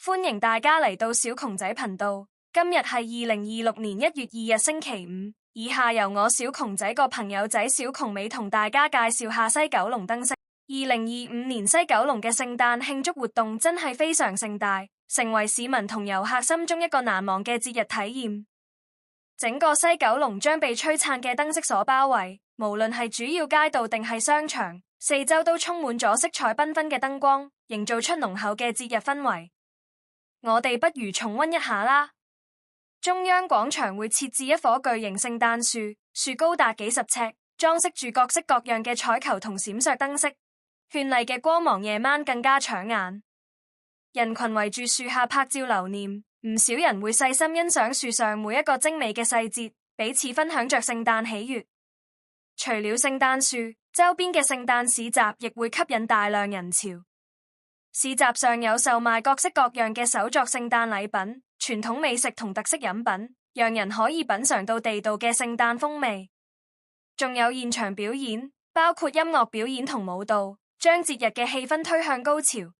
歡迎大家嚟到小窮仔頻道。今日係2026年1月2日星期五。以下由我小窮仔個朋友仔小窮美同大家介紹下西九龍燈飾。2025年西九龍嘅聖誕慶祝活動真係非常盛大，成為市民同遊客心中一個難忘嘅節日體驗。整個西九龍將被璀璨嘅燈飾所包圍，無論係主要街道定係商場，四周都充滿咗色彩繽紛嘅燈光，營造出濃厚嘅節日氛圍。我哋不如重溫一下啦。中央廣場會設置一棵巨型聖誕樹，樹高達幾十尺，裝飾住各式各樣嘅彩球同閃爍燈飾，絢麗嘅光芒夜晚更加搶眼。人群圍住樹下拍照留念，唔少人會細心欣賞樹上每一個精美嘅細節，彼此分享着聖誕喜悅。除了聖誕樹，周邊嘅聖誕市集亦會吸引大量人潮。市集上有售賣各式各樣嘅手作聖誕禮品、傳統美食同特色飲品，讓人可以品嘗到地道嘅聖誕風味。仲有現場表演，包括音樂表演同舞蹈，將節日嘅氣氛推向高潮。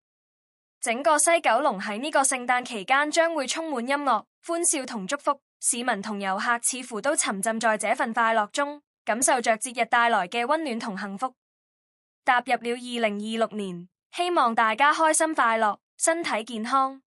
整個西九龍喺呢個聖誕期間將會充滿音樂、歡笑同祝福，市民同遊客似乎都沉浸在這份快樂中，感受着節日帶來嘅溫暖同幸福。踏入了2026年，希望大家開心快樂，身體健康。